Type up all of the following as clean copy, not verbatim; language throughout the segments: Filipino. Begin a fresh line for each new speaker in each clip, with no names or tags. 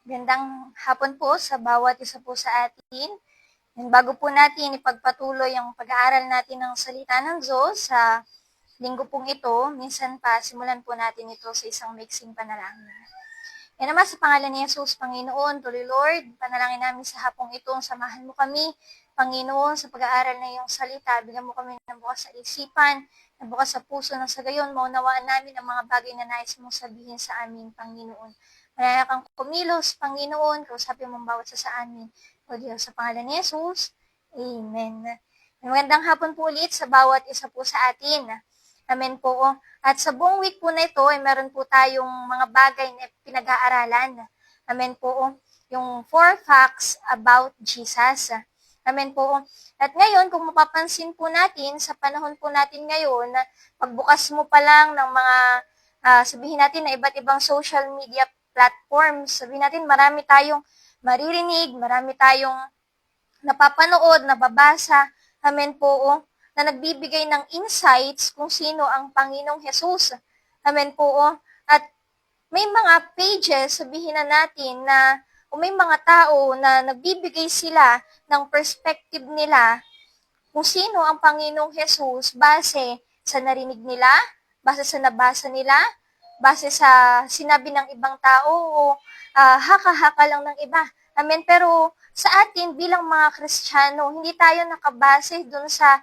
Gandang hapon po sa bawat isa po sa atin. And bago po natin ipagpatuloy ang pag-aaral natin ng salita ng Diyos sa linggo pong ito, minsan pa simulan po natin ito sa isang maiksing panalangin. Yan naman sa pangalan ni Jesus, Panginoon, Tuloy Lord, panalangin namin sa hapong ito, samahan mo kami, Panginoon, sa pag-aaral na iyong salita, bigyan mo kami ng bukas sa isipan, ng bukas sa puso, na sa gayon, maunawaan namin ang mga bagay na nais mong sabihin sa amin, Panginoon. Malaya kang kumilos, Panginoon, kausapin mong bawat sa amin. O Diyos, sa pangalan ni Jesus, Amen. Magandang hapon po ulit sa bawat isa po sa atin. Amen po. At sa buong week po na ito, ay meron po tayong mga bagay na pinag-aaralan. Amen po. Yung 4 facts about Jesus. Amen po. At ngayon, kung mapapansin po natin, sa panahon po natin ngayon, pagbukas mo pa lang ng mga, sabihin natin na iba't ibang social media platforms, sabihin natin marami tayong maririnig, marami tayong napapanood, nababasa. Amen po. Na nagbibigay ng insights kung sino ang Panginoong Jesus. Amen po. At may mga pages, sabihin na natin, na o may mga tao na nagbibigay sila ng perspective nila kung sino ang Panginoong Jesus base sa narinig nila, base sa nabasa nila, base sa sinabi ng ibang tao o haka-haka lang ng iba. Amen. Pero sa atin bilang mga Kristiyano, hindi tayo nakabase dun sa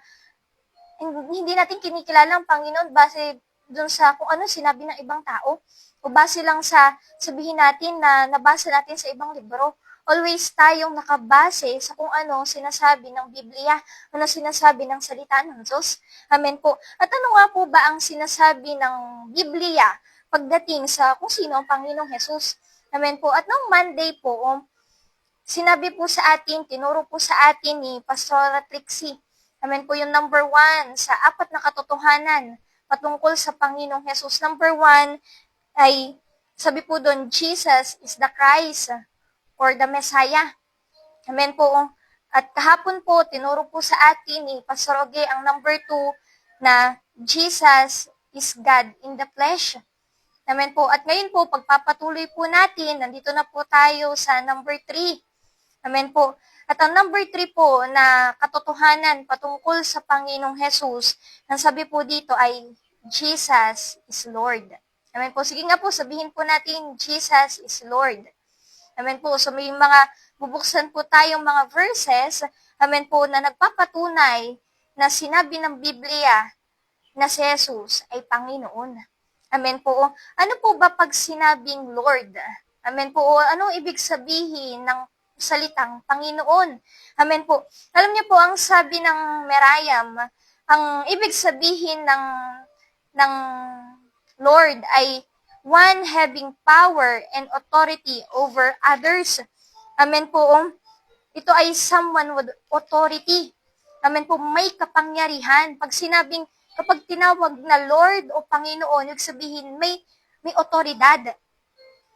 hindi natin kinikilala ang Panginoon base dun sa kung ano sinabi ng ibang tao o base lang sa sabihin natin na nabasa natin sa ibang libro. Always tayong nakabase sa kung ano sinasabi ng Biblia, ano sinasabi ng salita ng Diyos. Amen po. At ano nga po ba ang sinasabi ng Biblia pagdating sa kung sino ang Panginoong Jesus? Amen po. At noong Monday po, sinabi po sa atin, tinuro po sa atin ni Pastora Trixie. Amen po yung number 1 sa 4 na katotohanan patungkol sa Panginoong Jesus. Number 1 ay, sabi po doon, Jesus is the Christ or the Messiah. Amen po. At kahapon po, tinuro po sa atin ni Pastor Oge ang number 2 na Jesus is God in the flesh. Amen po. At ngayon po, pagpapatuloy po natin, nandito na po tayo sa number 3. Amen po. At ang number 3 po na katotohanan patungkol sa Panginoong Jesus, ang sabi po dito ay, Jesus is Lord. Amen po. Sige nga po, sabihin po natin, Jesus is Lord. Amen po. So may mga, bubuksan po tayong mga verses, amen po, na nagpapatunay na sinabi ng Biblia na si Jesus ay Panginoon. Amen po. Ano po ba pag sinabing Lord? Amen po. Anong ibig sabihin ng salitang Panginoon? Amen po. Alam niyo po, ang sabi ng Merayam, ang ibig sabihin ng Lord ay one having power and authority over others. Amen po. Ito ay someone with authority. Amen po, may kapangyarihan. Kapag tinawag na Lord o Panginoon, ibig sabihin may otoridad,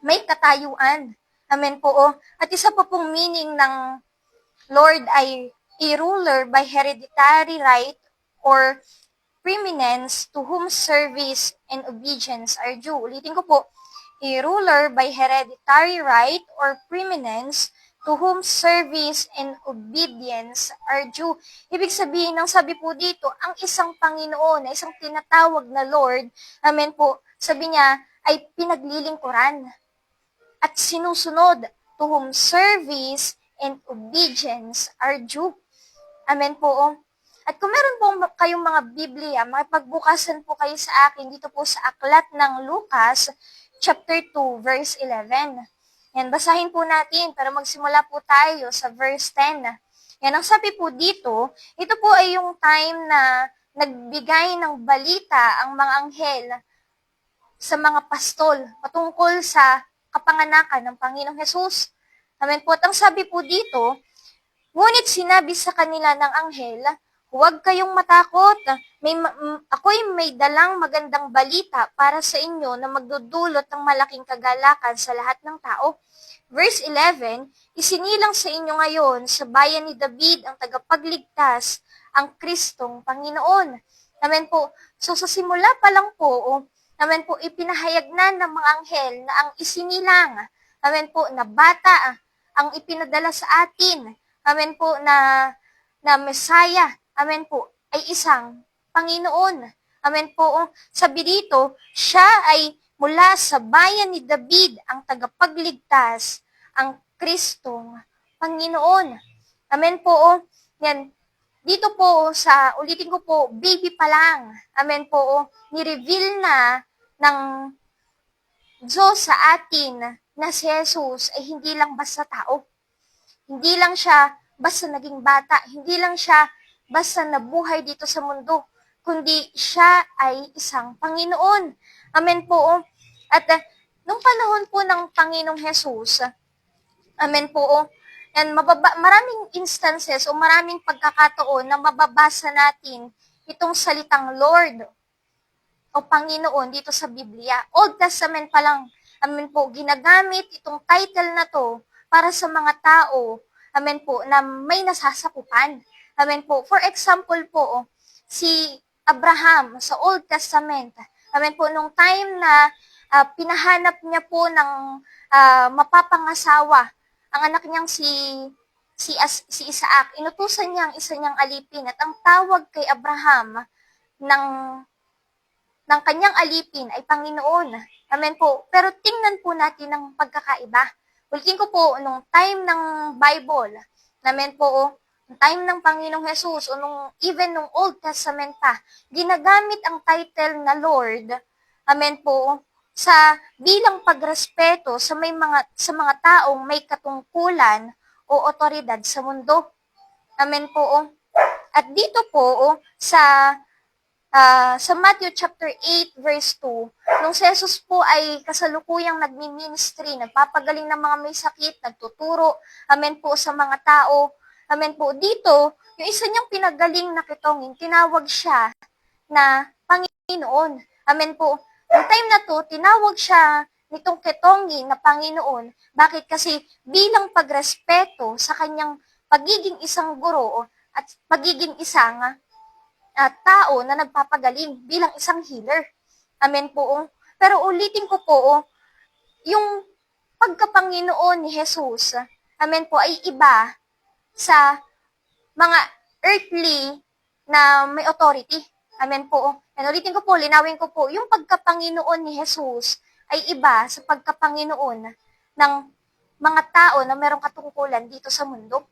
may katayuan. Amen po. At isa pa pong meaning ng Lord ay a ruler by hereditary right or preeminence to whom service and obedience are due. Ulitin ko po, a ruler by hereditary right or preeminence to whom service and obedience are due. Ibig sabihin, ng sabi po dito, ang isang Panginoon, na isang tinatawag na Lord, amen po, sabi niya, ay pinaglilingkuran at sinusunod to whom service and obedience are due. Amen po. At kung meron po kayong mga Biblia, makipagbukasan po kayo sa akin dito po sa aklat ng Lucas, chapter 2, verse 11. Yan, basahin po natin, pero magsimula po tayo sa verse 10. Yan, ang sabi po dito, ito po ay yung time na nagbigay ng balita ang mga anghel sa mga pastol patungkol sa kapanganakan ng Panginoong Jesus. Amen po. At ang sabi po dito, ngunit sinabi sa kanila ng anghel, huwag kayong matakot. Ako'y may dalang magandang balita para sa inyo na magdudulot ng malaking kagalakan sa lahat ng tao. Verse 11, isinilang sa inyo ngayon sa bayan ni David ang tagapagligtas, ang Kristong Panginoon. Amen po. So sa simula pa lang po, amen po, ipinahayag na ng mga anghel na ang isinilang amen po, na bata ang ipinadala sa atin, amen po, na Messiah, amen po, ay isang Panginoon. Amen po. Sabi dito, siya ay mula sa bayan ni David, ang tagapagligtas, ang Kristong Panginoon. Amen po. Yan. Dito po ulitin ko po, baby pa lang. Amen po. Ni-reveal na ng Diyos sa atin na si Jesus ay hindi lang basta tao. Hindi lang siya basta naging bata. Hindi lang siya basta nabuhay dito sa mundo, kundi siya ay isang Panginoon. Amen po. At nung panahon po ng Panginoong Jesus, amen po, and maraming instances o maraming pagkakataon na mababasa natin itong salitang Lord o Panginoon dito sa Biblia. Old Testament pa lang, amen po, ginagamit itong title na to para sa mga tao, amen po, na may nasasakupan. Amen po. For example po, si Abraham sa Old Testament, amen po, nung time na pinahanap niya po ng mapapangasawa ang anak niyang si Isaac, inutusan niya ang isa niyang alipin at ang tawag kay Abraham ng kanyang alipin ay Panginoon. Amen po. Pero tingnan po natin ang pagkakaiba. Ulitin ko po, nung time ng Bible, amen po, nung time ng Panginoong Jesus, o even nung Old Testament pa, ginagamit ang title na Lord, amen po, sa bilang pagrespeto sa mga taong may katungkulan o otoridad sa mundo. Amen po. At dito po sa Matthew chapter 8 verse 2, nung si Jesus po ay kasalukuyang nagmi-ministry, nagpapagaling ng mga may sakit, nagtuturo, amen po, sa mga tao, amen po, dito, yung isa niyang pinagaling na kitongin, tinawag siya na Panginoon. Amen po. Yung time na to, tinawag siya nitong kitongin na Panginoon. Bakit? Kasi bilang pagrespeto sa kanyang pagiging isang guro at pagiging isang tao na nagpapagaling bilang isang healer. Amen po. Pero ulitin ko po, yung pagkapanginoon ni Jesus, amen po, ay iba sa mga earthly na may authority. Amen po. And ulitin ko po, linawin ko po, yung pagkapanginoon ni Jesus ay iba sa pagkapanginoon ng mga tao na merong katungkulan dito sa mundo.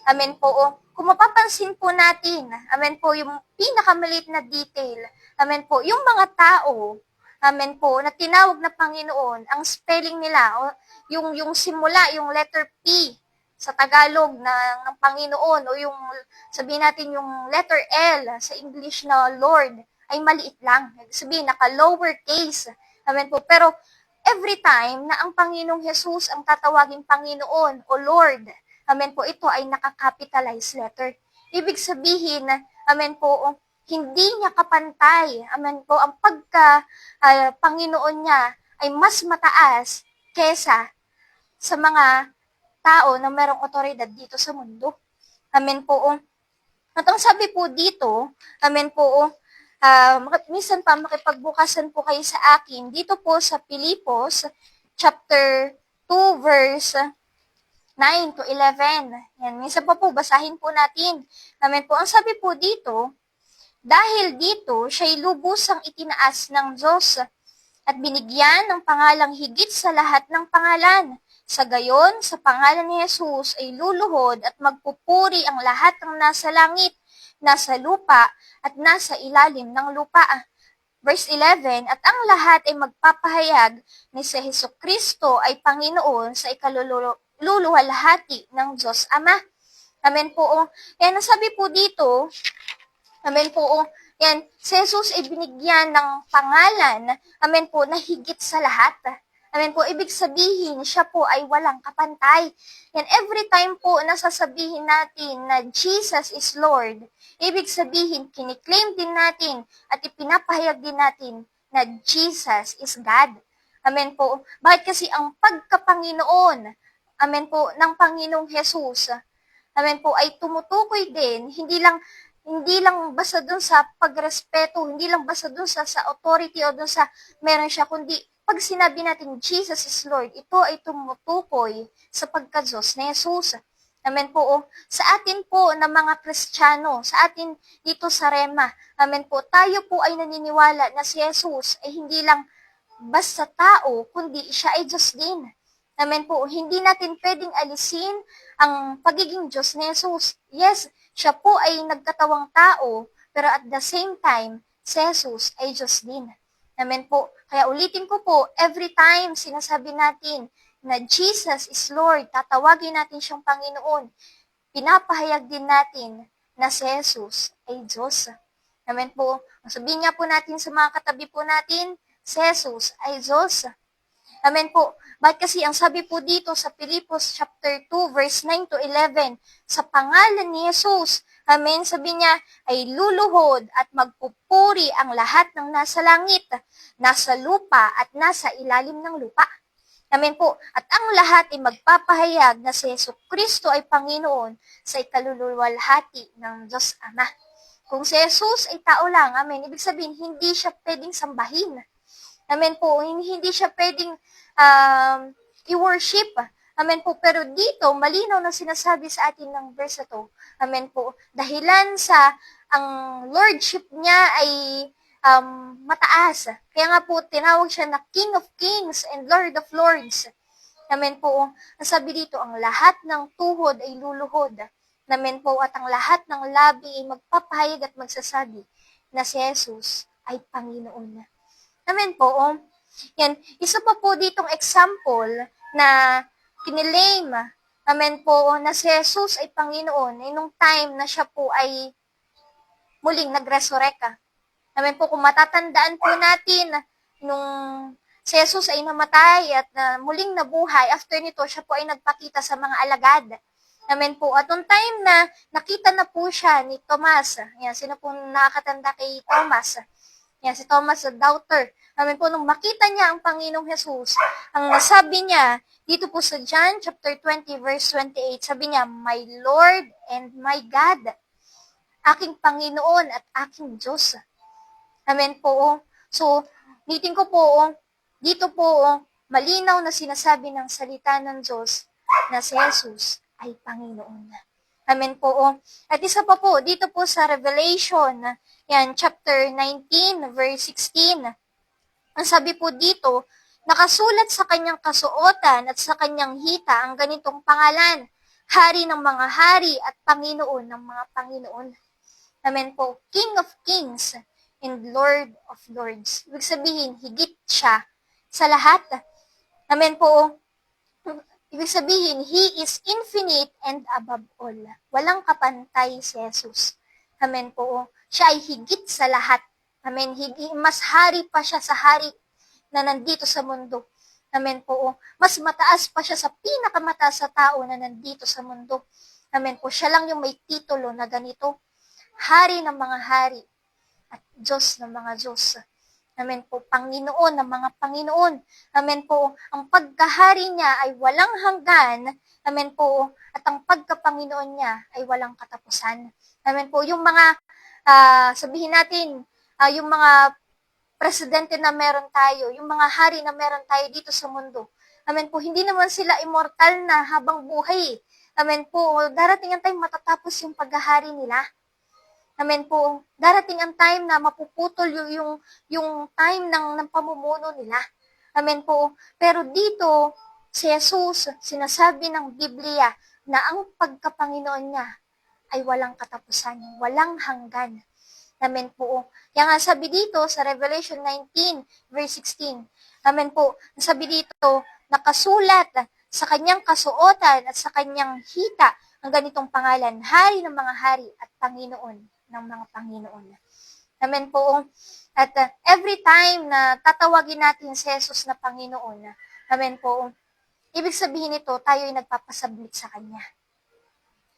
Amen po. Kung mapapansin po natin, amen po, yung pinakamaliit na detail, amen po, yung mga tao, amen po, na tinawag na Panginoon, ang spelling nila, yung simula, yung letter P sa Tagalog ng Panginoon, o yung, sabihin natin, yung letter L sa English na Lord, ay maliit lang. Sabihin, naka-lower case. Amen po. Pero, every time na ang Panginoong Jesus ang tatawagin Panginoon o Lord, amen po, ito ay naka-capitalized letter. Ibig sabihin, amen po, hindi niya kapantay, amen po, ang Panginoon niya ay mas mataas kesa sa mga tao na merong otoridad dito sa mundo. Amen po. At ang sabi po dito, amen po, minsan pa makipagbukasan po kayo sa akin, dito po sa Pilipos, chapter 2, verse 9 to 11. Yan, minsan pa po, basahin po natin. Amen po. Ang sabi po dito, dahil dito, siya'y lubusang itinaas ng Diyos at binigyan ng pangalang higit sa lahat ng pangalan. Sa gayon, sa pangalan ni Jesus ay luluhod at magpupuri ang lahat ng nasa langit, nasa lupa, at nasa ilalim ng lupa. Verse 11, at ang lahat ay magpapahayag ni si Jesucristo ay Panginoon sa ikaluluwalhati ng Diyos Ama. Amen po. Yan, nasabi po dito, amen po, yan, si Jesus ay binigyan ng pangalan, amen po, na higit sa lahat. Amen po, ibig sabihin, siya po ay walang kapantay. And every time po nasasabihin natin na Jesus is Lord, ibig sabihin, kiniklaim din natin at ipinapahayag din natin na Jesus is God. Amen po. Bakit kasi ang pagkapanginoon, amen po, ng Panginoong Jesus, amen po, ay tumutukoy din, hindi lang hindi lang basta dun sa pagrespeto, hindi lang basta dun sa authority o dun sa meron siya, kundi pag sinabi natin Jesus is Lord, ito ay tumutukoy sa pagka-Diyos ni Jesus. Amen po. Sa atin po na mga Kristiyano, sa atin dito sa Rema, amen po, tayo po ay naniniwala na si Jesus ay hindi lang basta tao, kundi siya ay Diyos din. Amen po. Hindi natin pwedeng alisin ang pagiging Diyos ni Jesus. Yes, siya po ay nagkatawang tao, pero at the same time, si Jesus ay Diyos din. Amen po. Kaya ulitin ko po, every time sinasabi natin na Jesus is Lord, tatawagin natin siyang Panginoon, pinapahayag din natin na si Jesus ay Diyos. Amen po. Sabihin nga po natin sa mga katabi po natin, si Jesus ay Diyos. Amen po. Bakit kasi ang sabi po dito sa Filipos chapter 2 verse 9 to 11, sa pangalan ni Jesus, amen, sabi niya, ay luluhod at magpupuri ang lahat ng nasa langit, nasa lupa at nasa ilalim ng lupa. Amen po. At ang lahat ay magpapahayag na si Jesucristo ay Panginoon sa ikaluluwalhati ng Diyos Ama. Kung si Jesus ay tao lang, amen, ibig sabihin, hindi siya pwedeng sambahin. Amen po. Hindi siya pwedeng i-worship. Amen po. Pero dito, malinaw na sinasabi sa atin ng verse na to. Amen po. Dahilan sa ang lordship niya ay mataas. Kaya nga po, tinawag siya na King of Kings and Lord of Lords. Amen po. Nasabi dito, ang lahat ng tuhod ay luluhod. Amen po. At ang lahat ng labi ay magpapahayag at magsasabi na si Jesus ay Panginoon. Amen po. Yan. Isa pa po ditong example na kinilaim, amen po, na si Jesus ay Panginoon nung time na siya po ay muling nag-resurrect. Amen po, kung matatandaan po natin, nung si Jesus ay namatay at muling nabuhay, after nito, siya po ay nagpakita sa mga alagad. Amen po. At nung time na nakita na po siya ni Thomas, yan, sino po nakakatanda kay Thomas? Yan, si Thomas the doubter. Amen po, nung makita niya ang Panginoong Jesus, ang nasabi niya, dito po sa John chapter 20 verse 28, sabi niya, My Lord and my God, aking Panginoon at aking Diyos. Amen po. So, nitin ko po, dito po, malinaw na sinasabi ng salita ng Diyos na si Jesus ay Panginoon. Amen po. At isa pa po, dito po sa Revelation, yan, chapter 19, verse 16, ang sabi po dito, nakasulat sa kanyang kasuotan at sa kanyang hita ang ganitong pangalan, Hari ng mga hari at Panginoon ng mga Panginoon. Amen po. King of Kings and Lord of Lords. Ibig sabihin, higit siya sa lahat. Amen po. Ibig sabihin, He is infinite and above all. Walang kapantay si Jesus. Amen po. Siya ay higit sa lahat. Amen. Mas hari pa siya sa hari na nandito sa mundo. Amen po. Mas mataas pa siya sa pinakamataas sa tao na nandito sa mundo. Amen po. Siya lang yung may titulo na ganito. Hari ng mga hari at Diyos ng mga Diyos. Amen po. Panginoon ng mga Panginoon. Amen po. Ang pagkahari niya ay walang hanggan. Amen po. At ang pagkapanginoon niya ay walang katapusan. Amen po. Yung mga, sabihin natin, yung mga presidente na meron tayo, yung mga hari na meron tayo dito sa mundo. Amen po. Hindi naman sila immortal na habang buhay. Amen po. Darating ang time matatapos yung paghahari nila. Amen po. Darating ang time na mapuputol yung time ng pamumuno nila. Amen po. Pero dito, si Jesus, sinasabi ng Biblia na ang pagkapanginoon niya ay walang katapusan, walang hanggan. Amen po. Kaya nga sabi dito sa Revelation 19, verse 16, amen po, sabi dito, nakasulat sa kanyang kasuotan at sa kanyang hita ang ganitong pangalan, Hari ng mga hari at Panginoon ng mga Panginoon. Amen po. At every time na tatawagin natin si Jesus na Panginoon, amen po, ibig sabihin nito, tayo ay nagpapasubmit sa Kanya.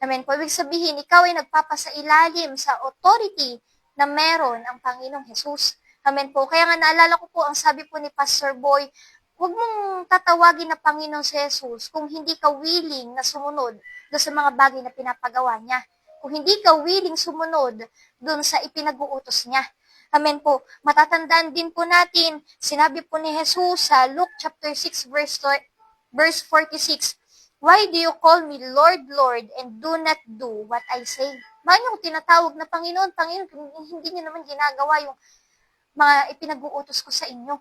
Amen po. Ibig sabihin, ikaw ay nagpapasailalim sa authority na meron ang Panginoong Jesus. Amen po. Kaya nga naalala ko po ang sabi po ni Pastor Boy, huwag mong tatawagin na Panginoong si Jesus kung hindi ka willing na sumunod doon sa mga bagay na pinapagawa niya. kung hindi ka willing sumunod dun sa ipinag-uutos niya. Amen po. Matatandaan din po natin, sinabi po ni Jesus sa Luke chapter 6 verse 46, "Why do you call me Lord, Lord, and do not do what I say?" Bakit yung tinatawag na Panginoon, Panginoon, kung hindi niyo naman ginagawa yung mga ipinag-uutos ko sa inyo.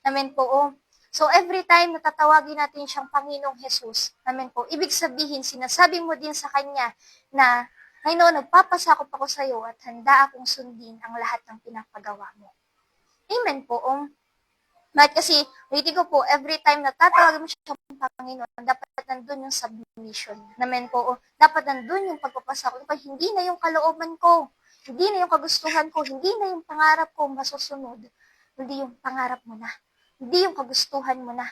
Amen po. Oh. So, every time natatawagin natin siyang Panginoong Jesus, amen po, ibig sabihin, sinasabi mo din sa Kanya na, ay no, nagpapasakop ako sa iyo at handa akong sundin ang lahat ng pinapagawa mo. Amen po. Bakit kasi, ulitin ko po, every time natatawag mo siya ng Panginoon, dapat nandun yung submission. Amen po. Dapat nandun yung pagpapasakop. Hindi na yung kalooban ko, hindi na yung kagustuhan ko, hindi na yung pangarap ko masusunod, hindi yung pangarap mo na. Hindi yung kagustuhan mo na.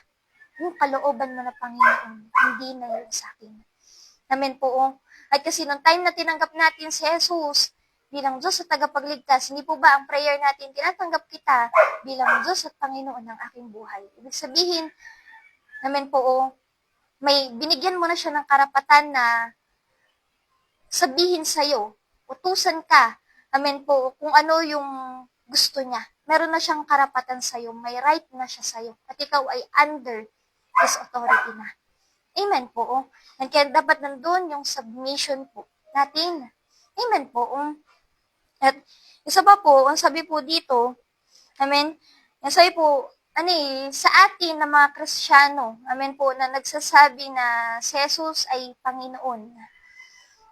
Yung kalooban mo na, Panginoon, hindi na yun sa akin. Amen po. At kasi nung time na tinanggap natin si Jesus bilang Diyos at tagapagligtas, hindi po ba ang prayer natin, tinatanggap kita bilang Diyos at Panginoon ng aking buhay. Ibig sabihin, amen po, may binigyan mo na siya ng karapatan na sabihin sa'yo, utusan ka, amen po, kung ano yung gusto niya. Meron na siyang karapatan sa'yo, may right na siya sa'yo, at ikaw ay under His authority na. Amen po. And kaya dapat nandun yung submission po natin. Amen po. At isa pa po, ang sabi po dito, amen, ang sabi po, sa atin na mga Kristiyano, amen po, na nagsasabi na si Jesus ay Panginoon.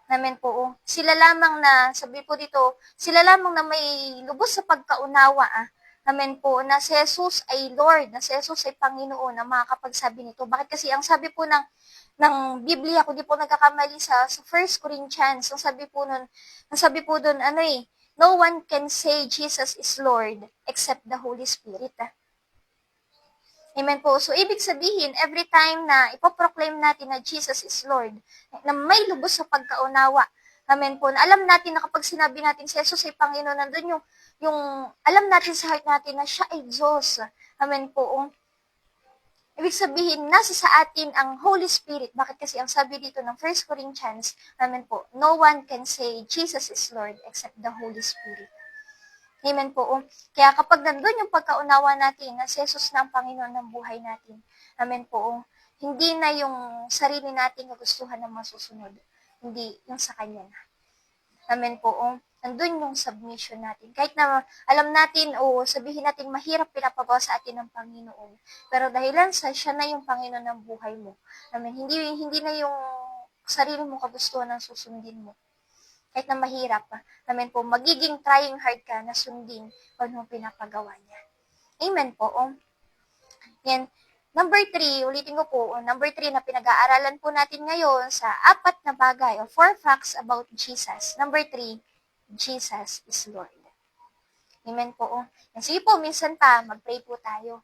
Amen po. Sila lamang na, sabi po dito, sila lamang na may lubos sa pagkaunawa, amen po, na si Jesus ay Lord, na si Jesus ay Panginoon, na makakapagsabi nito. Bakit kasi ang sabi po ng Biblia, kung di po nagkakamali sa 1 Corinthians, ang sabi po doon, no one can say Jesus is Lord except the Holy Spirit. Amen po. So, ibig sabihin, every time na ipoproclaim natin na Jesus is Lord, na may lubos sa pagkaunawa, amen po, na alam natin na kapag sinabi natin si Jesus ay Panginoon, nandun yung alam natin sa heart natin na siya ay Diyos. Amen po. Ibig sabihin, nasa sa atin ang Holy Spirit. Bakit kasi ang sabi dito ng 1 Corinthians, amen po, no one can say Jesus is Lord except the Holy Spirit. Amen po. Kaya kapag nandun yung pagkaunawa natin na si Jesus na ang Panginoon ng buhay natin, amen po, hindi na yung sarili nating kagustuhan na masusunod, hindi yung sa Kanya na. Amen po. Nandun yung submission natin. Kahit na alam natin o sabihin natin mahirap pinapagawa sa atin ng Panginoon, pero dahilan sa siya na yung Panginoon ng buhay mo, amen, hindi na yung sarili mo kagustuhan ang susundin mo. Kahit na mahirap, amen po, magiging trying hard ka na sundin kung anong pinapagawa niya. Amen po. Yan. Number 3, ulitin ko po, number 3 na pinag-aaralan po natin ngayon sa 4 na bagay o 4 facts about Jesus. Number 3, Jesus is Lord. Amen po. Yan. Sige po, minsan pa, mag-pray po tayo.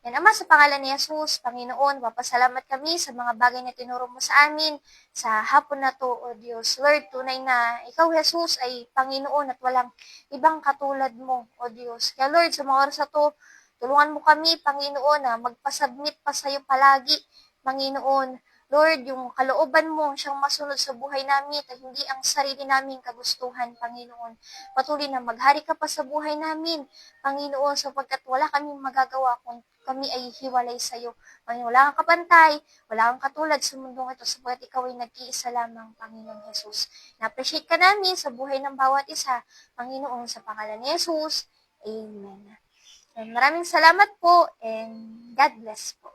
Yan, Ama, sa pangalan ni Jesus, Panginoon, papasalamat kami sa mga bagay na tinuro mo sa amin sa hapon na to, O Diyos. Lord, tunay na Ikaw, Jesus, ay Panginoon at walang ibang katulad mo, O Diyos. Kaya Lord, sa mga oras na to, tulungan mo kami, Panginoon, na magpasubmit pa sa iyo palagi, Panginoon. Lord, yung kalooban mo siyang masunod sa buhay namin at hindi ang sarili naming kagustuhan, Panginoon. Patuloy na maghari ka pa sa buhay namin, Panginoon, sapagkat wala kaming magagawa kung kami ay hiwalay sa iyo. Panginoon, wala kang kapantay, wala kang katulad sa mundong ito, sapagkat ikaw ay nag-iisa lamang, Panginoon Jesus. Na-appreciate ka namin sa buhay ng bawat isa, Panginoon, sa pangalan ni Jesus. Amen. And maraming salamat po and God bless po.